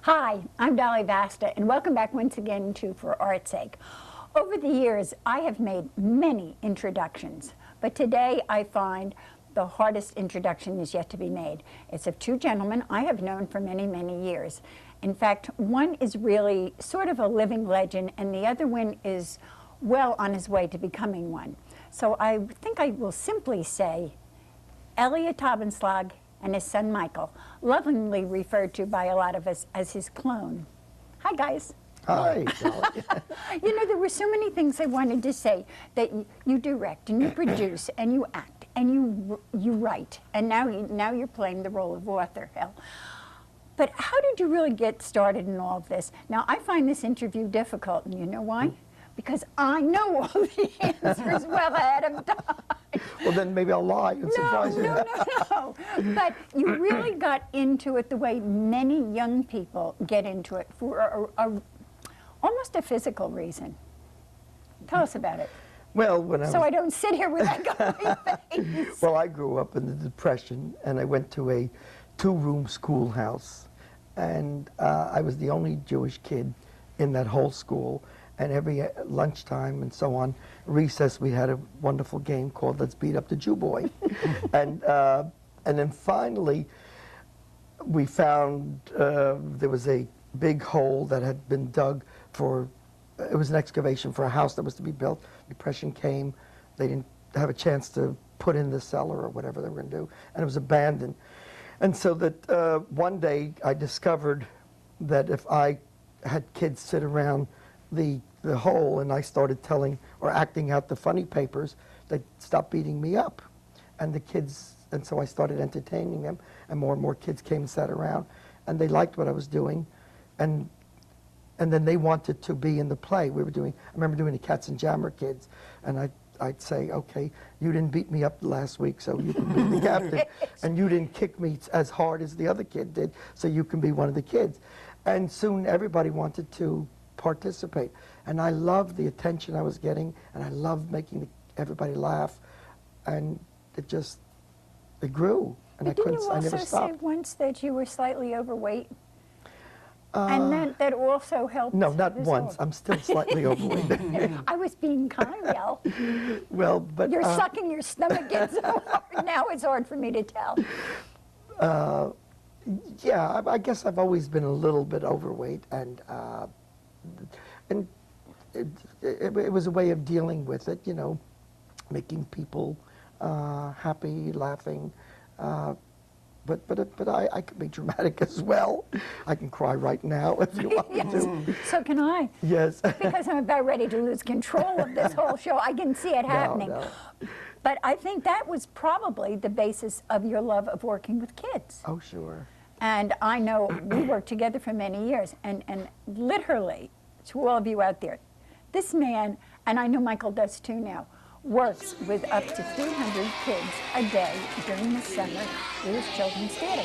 Hi, I'm Dolly Vasta, and welcome back once again to For Art's Sake. Over the years, I have made many introductions, but today I find the hardest introduction is yet to be made. It's of two gentlemen I have known for many, many years. In fact, one is really sort of a living legend, and the other one is well on his way to becoming one. So I think I will simply say Elliot Taubenslag and his son Michael, lovingly referred to by a lot of us as his clone. Hi, guys. Hi. You know, there were so many things I wanted to say, that you direct and you produce and you act and you write, and now you're playing the role of author, hell. But how did you really get started in all of this? Now, I find this interview difficult, and you know why? Because I know all the answers well ahead of time. Well, then maybe I'll lie and surprise you. No. But you really got into it the way many young people get into it, for almost a physical reason. Tell us about it. Well, I don't sit here with that guy face. Well, I grew up in the Depression, and I went to a two-room schoolhouse, and I was the only Jewish kid in that whole school. And every lunchtime and so on, recess, we had a wonderful game called Let's Beat Up the Jew Boy. And then finally, we found there was a big hole that had been dug for, it was an excavation for a house that was to be built. Depression came, they didn't have a chance to put in the cellar or whatever they were going to do, and it was abandoned. And so that one day I discovered that if I had kids sit around the hole and I started telling or acting out the funny papers, they'd stop beating me up. And the kids, and so I started entertaining them, and more kids came and sat around, and they liked what I was doing, and then they wanted to be in the play. I remember doing the Cats and Jammer Kids, and I'd say, okay, you didn't beat me up last week, so you can be the captain, and you didn't kick me as hard as the other kid did, so you can be one of the kids. And soon everybody wanted to participate, and I loved the attention I was getting, and I loved making everybody laugh, and it grew, and But I didn't you also say once that you were slightly overweight? And that also helped? No, not once. I'm still slightly overweight. I was being kind, Al. Well, but you're sucking your stomach in so hard. Now it's hard for me to tell. Yeah, I guess I've always been a little bit overweight, and it was a way of dealing with it, you know, making people happy, laughing. But I can be dramatic as well. I can cry right now if you want me to. So can I. Yes. Because I'm about ready to lose control of this whole show. I can see it happening. No. But I think that was probably the basis of your love of working with kids. Oh, sure. And I know we worked together for many years, and literally, to all of you out there, this man, and I know Michael does too now, works with up to 300 kids a day during the summer through his children's theater.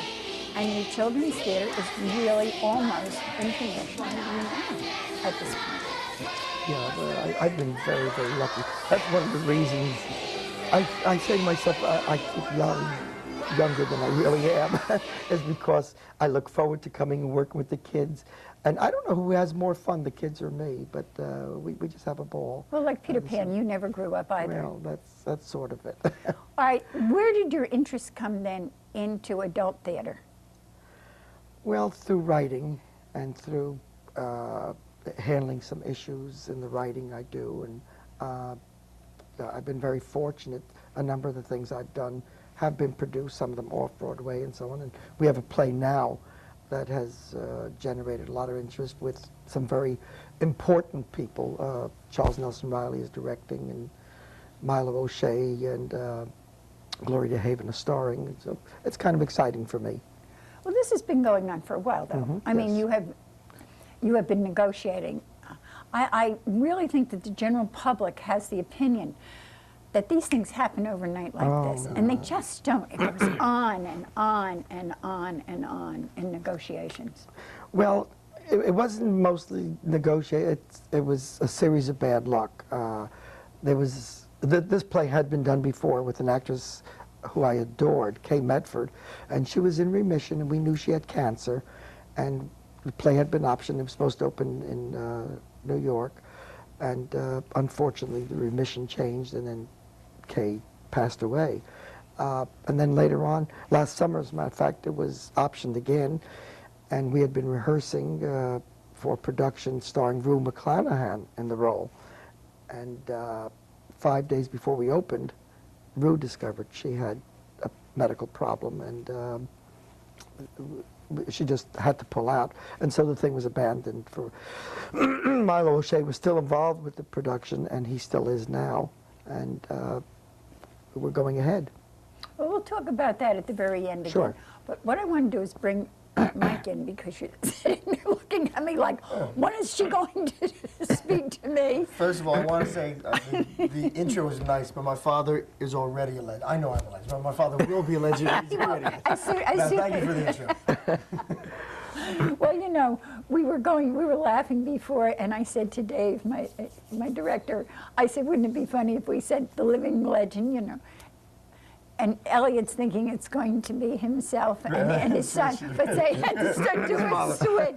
And your children's theater is really almost internationally renowned at this point. Yeah, well, I've been very, very lucky. That's one of the reasons I say to myself, I keep younger than I really am, is because I look forward to coming and working with the kids. And I don't know who has more fun, the kids or me, but we just have a ball. Well, like Peter Pan, you never grew up either. Well, that's sort of it. All right, where did your interest come then into adult theater? Well, through writing and through handling some issues in the writing I do. And I've been very fortunate. A number of the things I've done have been produced, some of them off-Broadway and so on. And we have a play now that has generated a lot of interest with some very important people. Charles Nelson Riley is directing, and Milo O'Shea and Gloria DeHaven are starring. So it's kind of exciting for me. Well, this has been going on for a while, though. Mm-hmm, I mean, you have been negotiating. I really think that the general public has the opinion that these things happen overnight like this, and they just don't. It goes on and on and on and on in negotiations. Well, it wasn't mostly negotiated. It was a series of bad luck. This play had been done before with an actress who I adored, Kay Medford, and she was in remission, and we knew she had cancer, and the play had been optioned. It was supposed to open in New York, and unfortunately the remission changed, and then Kay passed away. And then later on, last summer, as a matter of fact, it was optioned again, and we had been rehearsing for production starring Rue McClanahan in the role. And 5 days before we opened, Rue discovered she had a medical problem, and she just had to pull out. And so the thing was abandoned. For Milo O'Shea was still involved with the production, and he still is now. And we're going ahead. Well, we'll talk about that at the very end again. Sure. But what I want to do is bring Mike in, because you're sitting there looking at me like, when is she going to speak to me? First of all, I want to say the intro was nice, but my father is already a legend. I know I'm a legend, but my father will be a legend. He's already. I see. Thank you for the intro. Well, you know, we were laughing before, and I said to Dave, my director, I said, wouldn't it be funny if we said the living legend, you know? And Elliot's thinking it's going to be himself and his son, but they had to start doing a switch.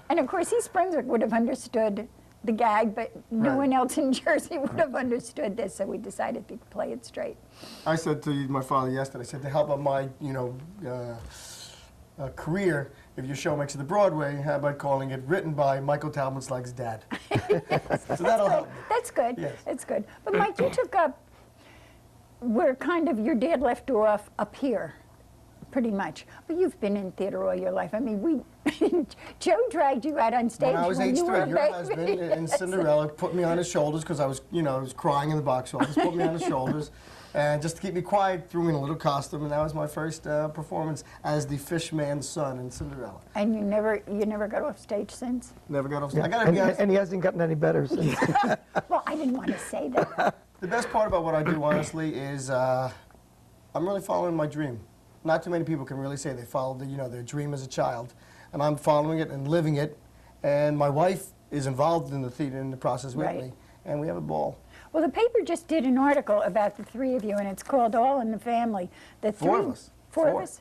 And of course, East Brunswick would have understood the gag, but no one else in Jersey would have understood this, so we decided to play it straight. I said to my father yesterday, I said, to help out my, career, if your show makes it to Broadway, how about calling it written by Michael Taubenslag's dad? So that'll help me. That's good. Yes. That's good. But Mike, you took up where kind of your dad left off up here, pretty much. But you've been in theater all your life. I mean, Joe dragged you out on stage When I was age you were 3, a your baby. husband in Cinderella put me on his shoulders because I was, I was crying in the box office. Put me on his shoulders, and just to keep me quiet, threw me in a little costume, and that was my first performance as the fishman's son in Cinderella. And you never got off stage since? Never got off. Yeah. I gotta be honest. And he hasn't gotten any better since. Well, I didn't want to say that. The best part about what I do, honestly, is I'm really following my dream. Not too many people can really say they followed their dream as a child, and I'm following it and living it. And my wife is involved in the theater in the process with me, and we have a ball. Well, the paper just did an article about the three of you, and it's called All in the Family. The Four of us. Four of us?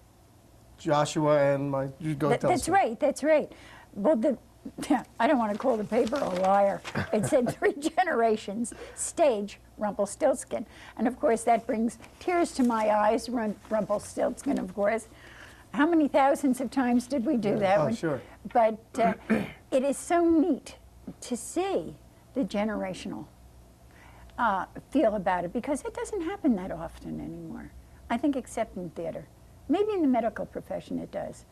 Joshua and my. You go tell That's us. right. That's right. Well, I don't want to call the paper a liar. It said 3 generations, stage, Rumpelstiltskin. And of course, that brings tears to my eyes, Rumpelstiltskin, of course. How many thousands of times did we do that one? Sure. But it is so neat to see the generational feel about it, because it doesn't happen that often anymore. I think except in theater. Maybe in the medical profession it does.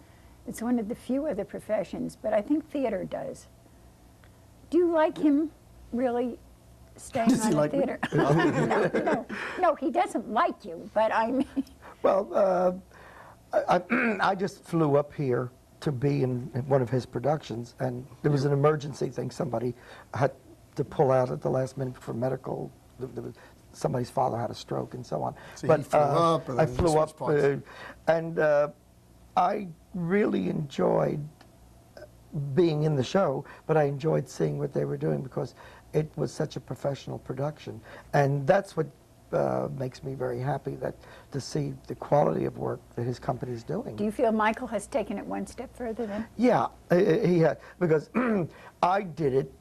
It's one of the few other professions, but I think theater does. Do you like him really staying Does on he the like me? theater? No, he doesn't like you, but I mean... Well, I just flew up here to be in one of his productions, and there was an emergency thing. Somebody had to pull out at the last minute for medical. Somebody's father had a stroke and so on. So but he flew up, and I then flew switched up, parts. and I really enjoyed being in the show, but I enjoyed seeing what they were doing because it was such a professional production. And that's what makes me very happy, that to see the quality of work that his company is doing. Do you feel Michael has taken it one step further then? Yeah, he had, because I did it.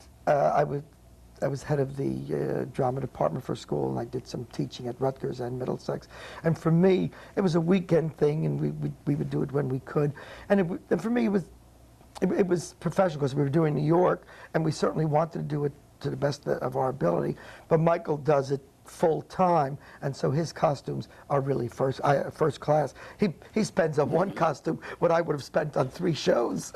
I was head of the drama department for school, and I did some teaching at Rutgers and Middlesex. And for me, it was a weekend thing, and we would do it when we could. And for me, it was professional because we were doing New York, and we certainly wanted to do it to the best of our ability. But Michael does it full time, and so his costumes are really first class. He spends on one costume what I would have spent on 3 shows.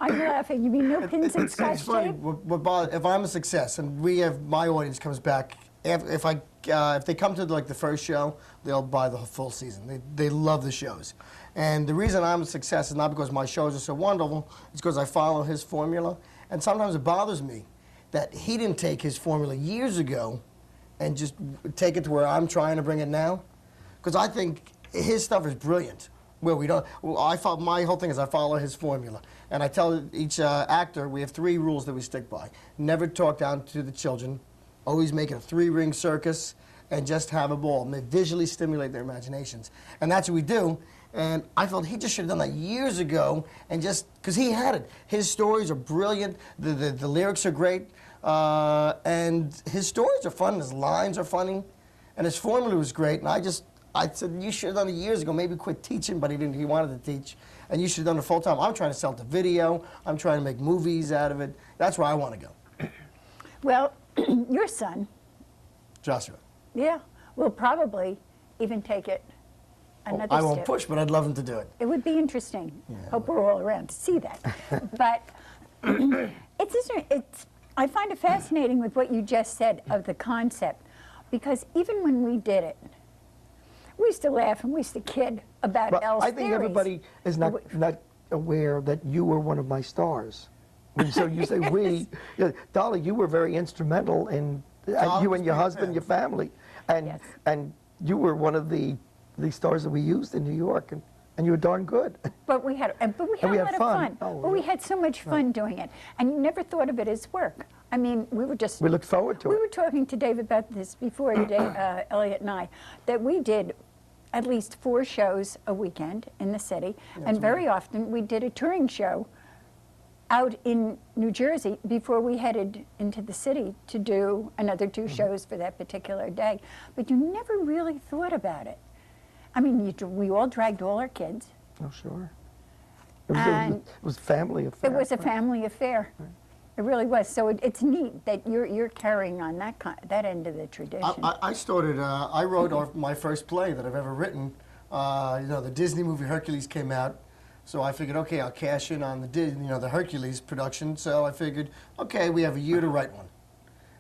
I'm laughing. You mean no pins and It's scotch funny. tape? If I'm a success, and my audience comes back, if they come to like the first show, they'll buy the full season. They love the shows, and the reason I'm a success is not because my shows are so wonderful. It's because I follow his formula, and sometimes it bothers me that he didn't take his formula years ago and just take it to where I'm trying to bring it now, because I think his stuff is brilliant. Where we don't, my whole thing is I follow his formula. And I tell each actor, we have 3 rules that we stick by. Never talk down to the children, always make it a 3-ring circus, and just have a ball. And they visually stimulate their imaginations. And that's what we do. And I felt he just should have done that years ago, and just because he had it. His stories are brilliant. The lyrics are great, and his stories are fun. His lines are funny, and his formula was great. And I said you should have done it years ago. Maybe quit teaching, but he didn't. He wanted to teach, and you should have done it full time. I'm trying to sell it to video. I'm trying to make movies out of it. That's where I want to go. Well, your son, Joshua. yeah, will probably even take it another I won't step. push, but I'd love him to do it. It would be interesting. Yeah. Hope we're all around to see that. But I find it fascinating with what you just said of the concept, because even when we did it, we used to laugh and we used to kid about Well, Elle's I think theories. everybody is not aware that you were one of my stars. So you say we, yeah, Dolly, you were very instrumental in you and your husband, your family, and Yes. and you were one of the stars that we used in New York, and you were darn good. But we had a lot of fun. Oh, but we yeah. had so much fun doing it, and you never thought of it as work. I mean, we We looked forward to We it. were talking to Dave about this before today, Elliot and I, that we did at least 4 shows a weekend in the city, and very often we did a touring show out in New Jersey before we headed into the city to do another 2 shows for that particular day. But you never really thought about it. I mean, we all dragged all our kids. Oh, sure. And It was family affair. It was a family affair. It really was. So it's neat that you're carrying on that end of the tradition. I started. I wrote my first play that I've ever written. You know, the Disney movie Hercules came out, so I figured, okay, I'll cash in on the Hercules production. So I figured, okay, we have a year to write one.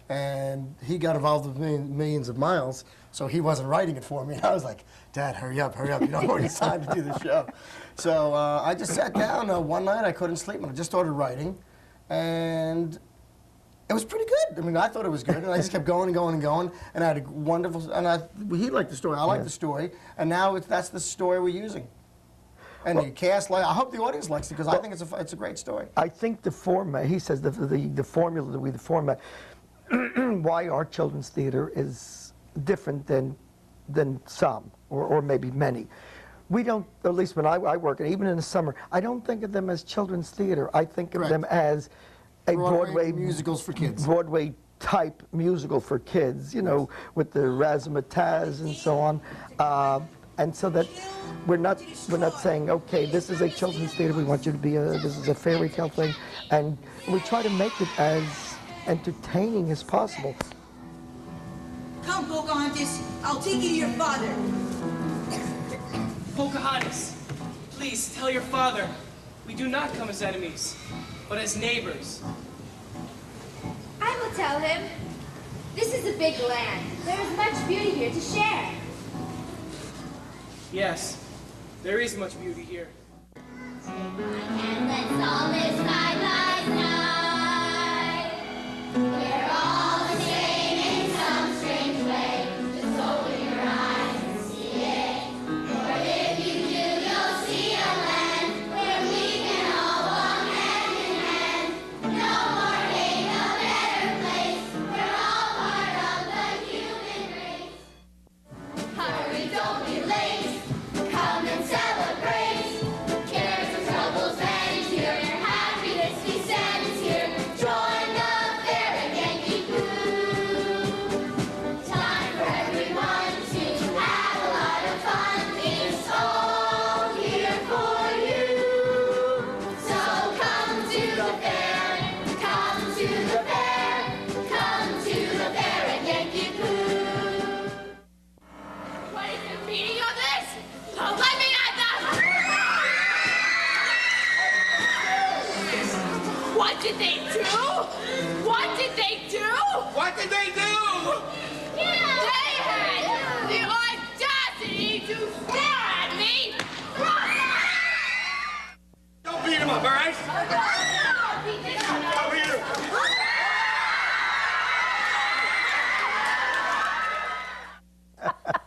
And he got involved with millions of miles, so he wasn't writing it for me. I was like, Dad, hurry up, hurry up. You don't have any time to do the show. So I just sat down one night. I couldn't sleep, and I just started writing. And it was pretty good. I mean, I thought it was good, and I just kept going and going and going. And I had a wonderful, he liked the story. I liked the story, and now that's the story we're using. And the cast, I hope the audience likes it, because I think it's a great story. I think the format, he says the formula, the format, why our children's theater is different than some, or maybe many. We don't, at least when I work, and even in the summer, I don't think of them as children's theater. I think of them as a Broadway musicals for kids. Broadway type musical for kids, you know, with the razzmatazz and so on. And so that we're not saying, okay, this is a children's theater, we want you to be this is a fairy tale thing, and we try to make it as entertaining as possible. Come, Pocahontas, I'll take you to your father. Pocahontas, please tell your father we do not come as enemies, but as neighbors. I will tell him. This is a big land. There is much beauty here to share. Yes, there is much beauty here. And let's all miss bye night. We're all the same in some strange way. Just open your eyes and see it. For if you do, you'll see a land where we can all walk hand in hand. No more hate, a better place. We're all part of the human race. Hurry, don't be late. Come and celebrate. Cares and troubles vanish here. Your happiness we send is here. Join the fair and Yankee Poo. Time for everyone to have a lot of fun. It's all here for you. So come to the fair. Come to the fair. Come to the fair at Yankee Poo. What is the meaning of this? Let me at them! What did they do? What did they do? What did they do? They had the audacity to stare at me! Don't beat him up, all right? Over here.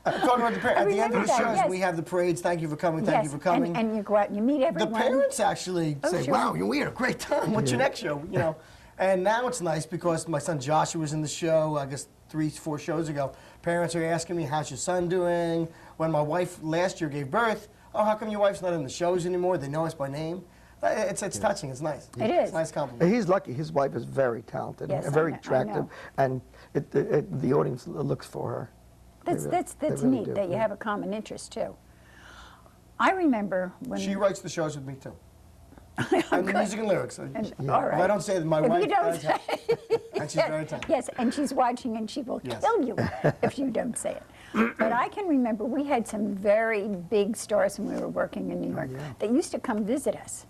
Talking about the parents. At the end of the remember that, shows, yes. we have the parades. Thank you for coming. Thank you for coming. And you go out and you meet The everyone. parents actually say, sure. "Wow, we had a great time. What's your next show?" You know. And now it's nice because my son Joshua was in the show. I guess 3-4 shows ago. Parents are asking me, "How's your son doing?" When my wife last year gave birth, oh, how come your wife's not in the shows anymore? They know us by name. It's touching. It's nice. It is. It's a nice compliment. He's lucky. His wife is very talented Yes, and very I know. attractive, and the audience looks for her. That's They really neat do, that you yeah. have a common interest too. I remember when She writes the shows with me too. And the music and lyrics. all If right. I don't say that, my If wife you don't does have, and she's very talented. Yes, and she's watching and she will Yes. kill you if you don't say it. But I can remember we had some very big stars when we were working in New York that used to come visit us.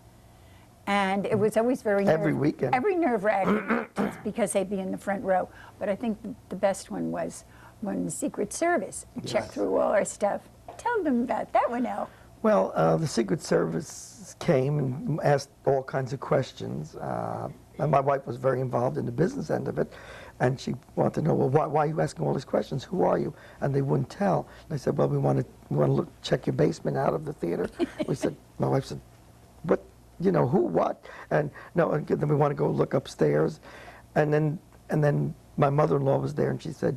And it was always very Every weekend. Every nerve-wracking because they'd be in the front row. But I think the best one was when the Secret Service checked Yes. through all our stuff. Tell them about that one, El. Well, the Secret Service came and asked all kinds of questions. And my wife was very involved in the business end of it. And she wanted to know, well, why are you asking all these questions? Who are you? And they wouldn't tell. And I said, well, we want to check your basement out of the theater. My wife said, what? You know, who, what? And no, and then we want to go look upstairs. And then my mother-in-law was there, and she said,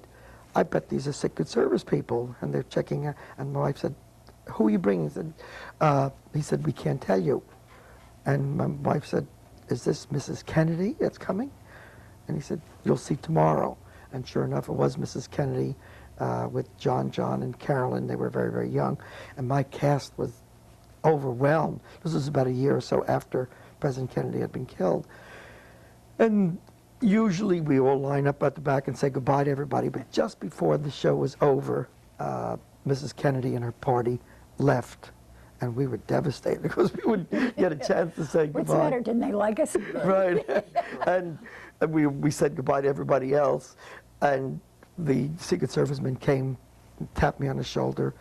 I bet these are Secret Service people, and they're checking out. And my wife said, who are you bringing? He said, we can't tell you. And my wife said, is this Mrs. Kennedy that's coming? And he said, you'll see tomorrow. And sure enough, it was Mrs. Kennedy with John, and Carolyn. They were very, very young. And my cast was overwhelmed. This was about a year or so after President Kennedy had been killed. And usually we all line up at the back and say goodbye to everybody, but just before the show was over, Mrs. Kennedy and her party left. And we were devastated because we would get a chance to say goodbye. What's the matter? Didn't they like us? Right. and we said goodbye to everybody else. And the Secret Serviceman came and tapped me on the shoulder.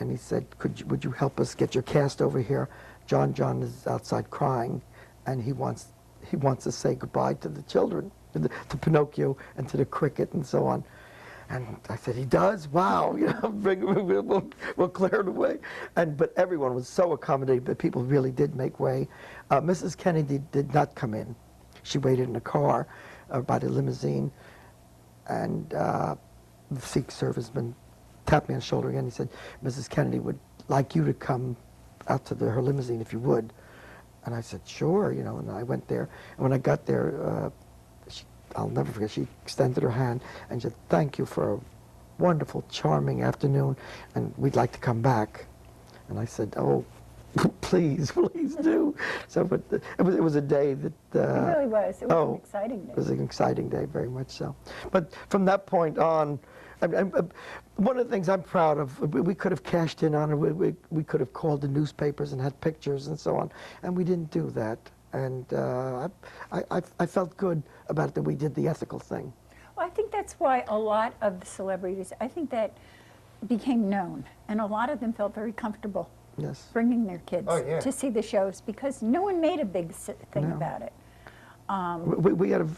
And he said, would you help us get your cast over here? John is outside crying, and he wants to say goodbye to the children, to Pinocchio and to the cricket and so on. And I said, he does? Wow, you know, we'll clear it away. But everyone was so accommodating that people really did make way. Mrs. Kennedy did not come in. She waited in a car by the limousine, and the Secret Serviceman tapped me on the shoulder again. He said, Mrs. Kennedy would like you to come out to her limousine if you would. And I said, sure, you know, and I went there. And when I got there, I'll never forget, she extended her hand and said, thank you for a wonderful, charming afternoon, and we'd like to come back. And I said, oh, please do. So, but it was a day that... It really was. It was an exciting day. It was an exciting day, very much so. But from that point on, one of the things I'm proud of, we could have cashed in on it, we could have called the newspapers and had pictures and so on, and we didn't do that. And I felt good about it that we did the ethical thing. Well, I think that's why a lot of the celebrities, I think that became known, and a lot of them felt very comfortable Yes. bringing their kids yeah. to see the shows because no one made a big thing No. about it. We had a,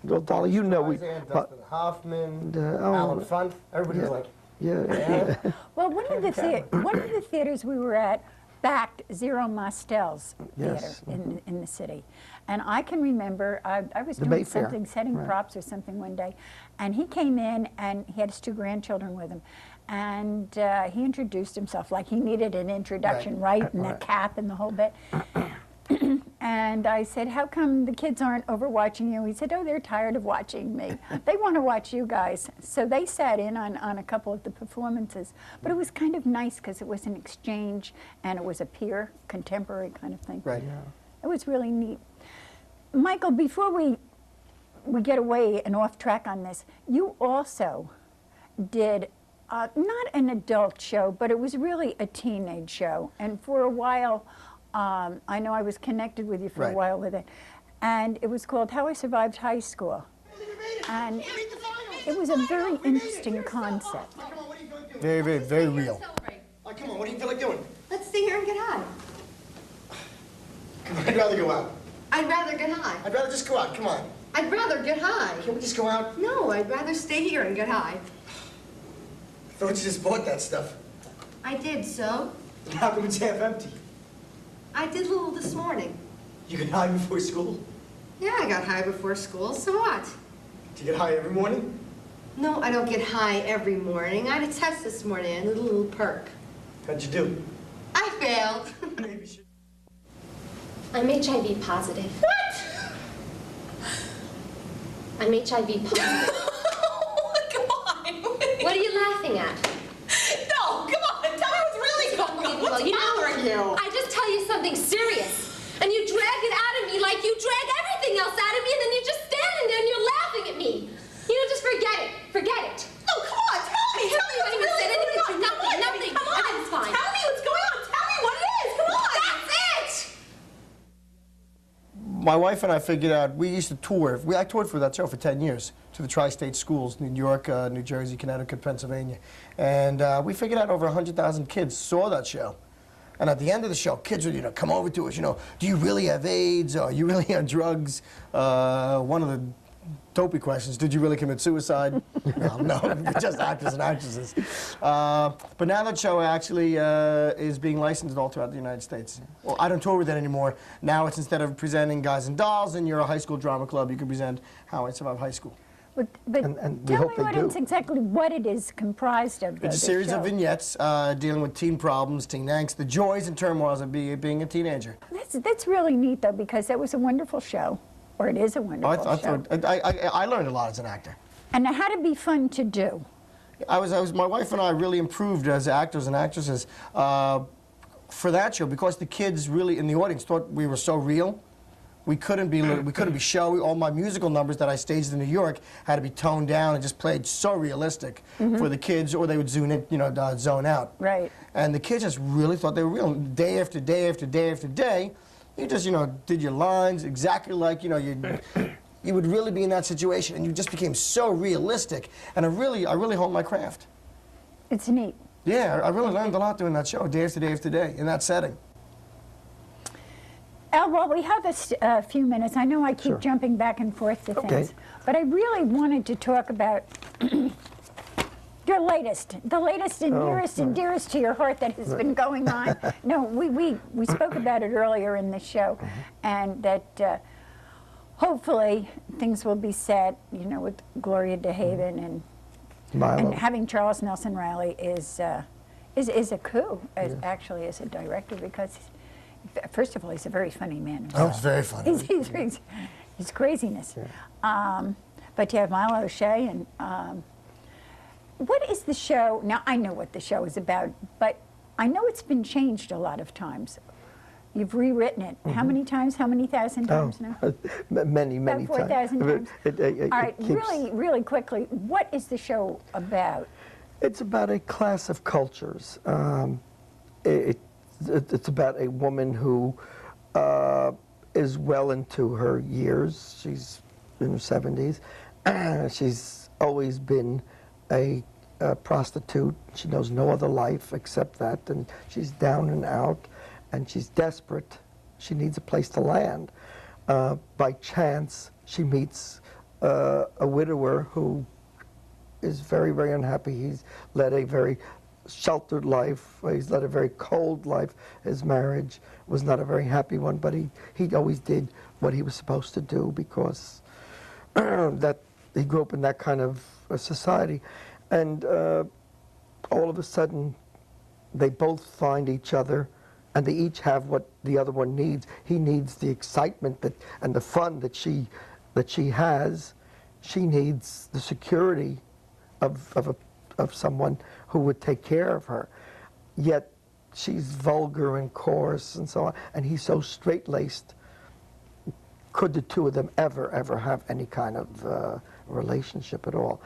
well, Dolly, you know, Dustin Hoffman, oh, Alan Funt, everybody was like, yeah. Well, one of the theaters we were at backed Zero Mostel's theater Yes, in the city. And I can remember, I was The doing Mayfair, something, setting right. props or something one day, and he came in and he had his 2 grandchildren with him. And he introduced himself like he needed an introduction, right? And the cap and the whole bit. And I said, how come the kids aren't over watching you? He said, oh, they're tired of watching me. They want to watch you guys. So they sat in on a couple of the performances. But it was kind of nice because it was an exchange and it was a peer, contemporary kind of thing. right. It was really neat. Michael, before we get away and off track on this, you also did not an adult show, but it was really a teenage show. And for a while, I know I was connected with you for a Right. while with it. And it was called How I Survived High School. And it was a very interesting concept. Very, very, very real. Oh, come on, what do you feel like doing? Let's stay here and get high. Come on, I'd rather go out. I'd rather get high. I'd rather just go out, come on. I'd rather get high. Can't we just go out? No, I'd rather stay here and get high. I thought you just bought that stuff. I did, so? How come it's half empty? I did a little this morning. You get high before school? Yeah, I got high before school, so what? Do you get high every morning? No, I don't get high every morning. I had a test this morning. I did a little perk. How'd you do? I failed. I'm HIV positive. What? I'm HIV positive. Come on. What are you laughing at? No, come on. Tell me what's really going on. What's Well, bothering you? I just tell you something serious, and you drag it out of me like you drag everything else out of me, and then you're just standing there and you're laughing at me. You know, just forget it. Forget it. No, come on. Tell me. Tell me I what's even really said going anything on. to you. Nothing, nothing. Come on. Everything's fine. Tell me what's going on. Tell me what it is. Come on. That's it! My wife and I figured out, we used to tour. I toured for that show for 10 years to the tri-state schools, New York, New Jersey, Connecticut, Pennsylvania. And we figured out over 100,000 kids saw that show. And at the end of the show, kids would, come over to us, do you really have AIDS? Are you really on drugs? One of the dopey questions, did you really commit suicide? No, we're just actors and actresses. But now that show actually is being licensed all throughout the United States. Well, I don't tour with it anymore. Now it's, instead of presenting Guys and Dolls and you're a high school drama club, you can present How I Survived High School. But And we tell hope me they do. exactly what it is comprised of. It's a series of vignettes dealing with teen problems, teen angst, the joys and turmoils of being a teenager. That's really neat, though, because that was a wonderful show, or it is a wonderful show. I learned a lot as an actor. And it had to be fun to do. My wife and I really improved as actors and actresses for that show because the kids really in the audience thought we were so real. We couldn't be showy. All my musical numbers that I staged in New York had to be toned down and just played so realistic for the kids, or they would zone out. Right. And the kids just really thought they were real. Day after day after day after day, you just did your lines exactly like you would really be in that situation, and you just became so realistic. And I really honed my craft. It's neat. Yeah, I really learned a lot doing that show, day after day after day, in that setting. Well, we have a few minutes. I know I keep Sure. jumping back and forth to Okay. things, but I really wanted to talk about your latest, the latest and nearest and dearest to your heart that has been going on. No, we spoke about it earlier in the show, and that hopefully things will be set, with Gloria DeHaven and Milo. having Charles Nelson Riley is a coup, actually, as a director, because first of all, he's a very funny man himself. Oh, it's very funny. He's craziness. But you have Milo O'Shea, and what is the show? Now, I know what the show is about, but I know it's been changed a lot of times. You've rewritten it. How many times? How many thousand times now? Many About times. 4,000 times. It All right, keeps- really quickly, what is the show about? It's about a class of cultures. It's about a woman who is well into her years. She's in her 70s. She's always been a prostitute. She knows no other life except that, and she's down and out, and she's desperate. She needs a place to land. By chance, she meets a widower who is very, very unhappy. He's led a very sheltered life. He's led a very cold life. His marriage was not a very happy one, but he always did what he was supposed to do because that he grew up in that kind of a society. And all of a sudden, they both find each other, and they each have what the other one needs. He needs the excitement and the fun that she has. She needs the security of someone who would take care of her. Yet she's vulgar and coarse and so on, and he's so straight-laced. Could the two of them ever have any kind of relationship at all?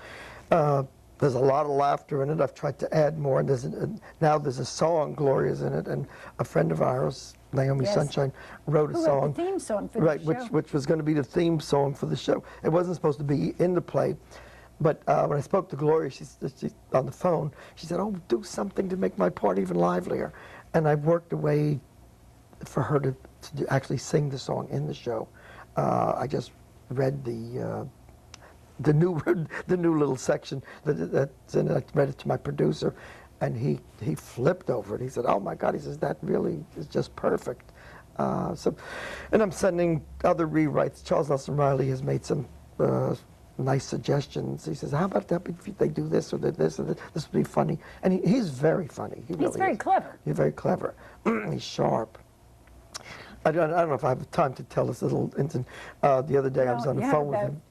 There's a lot of laughter in it. I've tried to add more. And now there's a song, Gloria's in it, and a friend of ours, Naomi Yes. Sunshine, wrote a Who song. wrote the theme song for right, the show? which was going to be the theme song for the show. It wasn't supposed to be in the play. But when I spoke to Gloria, she's on the phone, she said, "Oh, do something to make my part even livelier." And I worked a way for her to actually sing the song in the show. I just read the new little section that's in it. I read it to my producer, and he flipped over it. He said, "Oh my God!" He says, "That really is just perfect." And I'm sending other rewrites. Charles Nelson Riley has made some nice suggestions. He says, how about that if they do this or this or this? This would be funny. And he's very funny. He really very is. clever. He's very clever. He's sharp. I don't know if I have time to tell this little incident. The other day I was on the phone with him.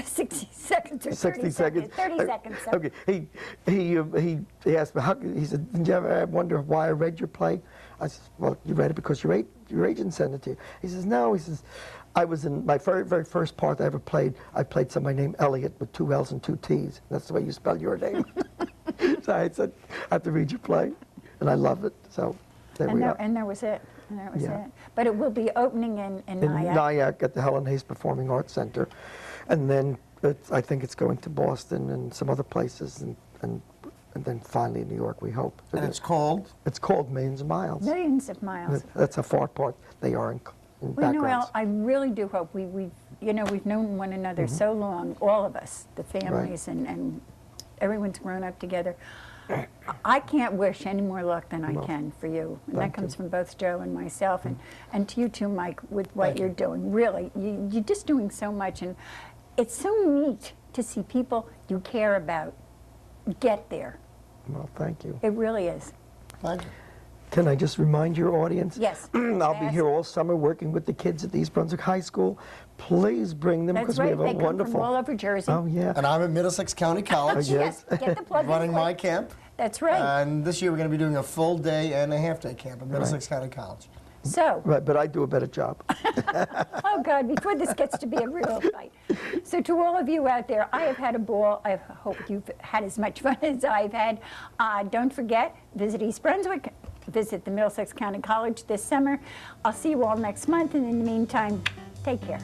60 seconds or 60 seconds. 30 seconds. So. Okay. He asked me, he said, did you ever wonder why I read your play? I said, well, you read it because your agent sent it to you. He says, no. He says, I was in my very first part I ever played. I played somebody named Elliot with 2 L's and 2 T's. That's the way you spell your name. So I said, I have to read your play, and I love it. So there we are. And there was it. And that was it. But it will be opening in Nyack. Nyack at the Helen Hayes Performing Arts Center. And then I think it's going to Boston and some other places, and then finally New York, we hope. And it's called? It's called Millions of Miles. Millions of Miles. That's how far apart they are in Well, backgrounds. I really do hope we've known one another so long, all of us, the families, and everyone's grown up together. I can't wish any more luck than I can for you. And that comes from both Joe and myself, and to you too, Mike, with what you're doing. Really, you're just doing so much, and it's so neat to see people you care about get there. Well, thank you. It really is. Thank you. Can I just remind your audience? Yes. I'll be here all summer working with the kids at East Brunswick High School. Please bring them That's because right. we have They a come wonderful. from all over Jersey. Oh yeah. And I'm at Middlesex County College. Yes. Get the plug in Running my quick. camp. That's right. And this year we're going to be doing a full day and a half day camp at Middlesex County College. So. Right, but I do a better job. Oh, God, before this gets to be a real fight. So to all of you out there, I have had a ball. I hope you've had as much fun as I've had. Don't forget, visit East Brunswick, visit the Middlesex County College this summer. I'll see you all next month, and in the meantime, take care.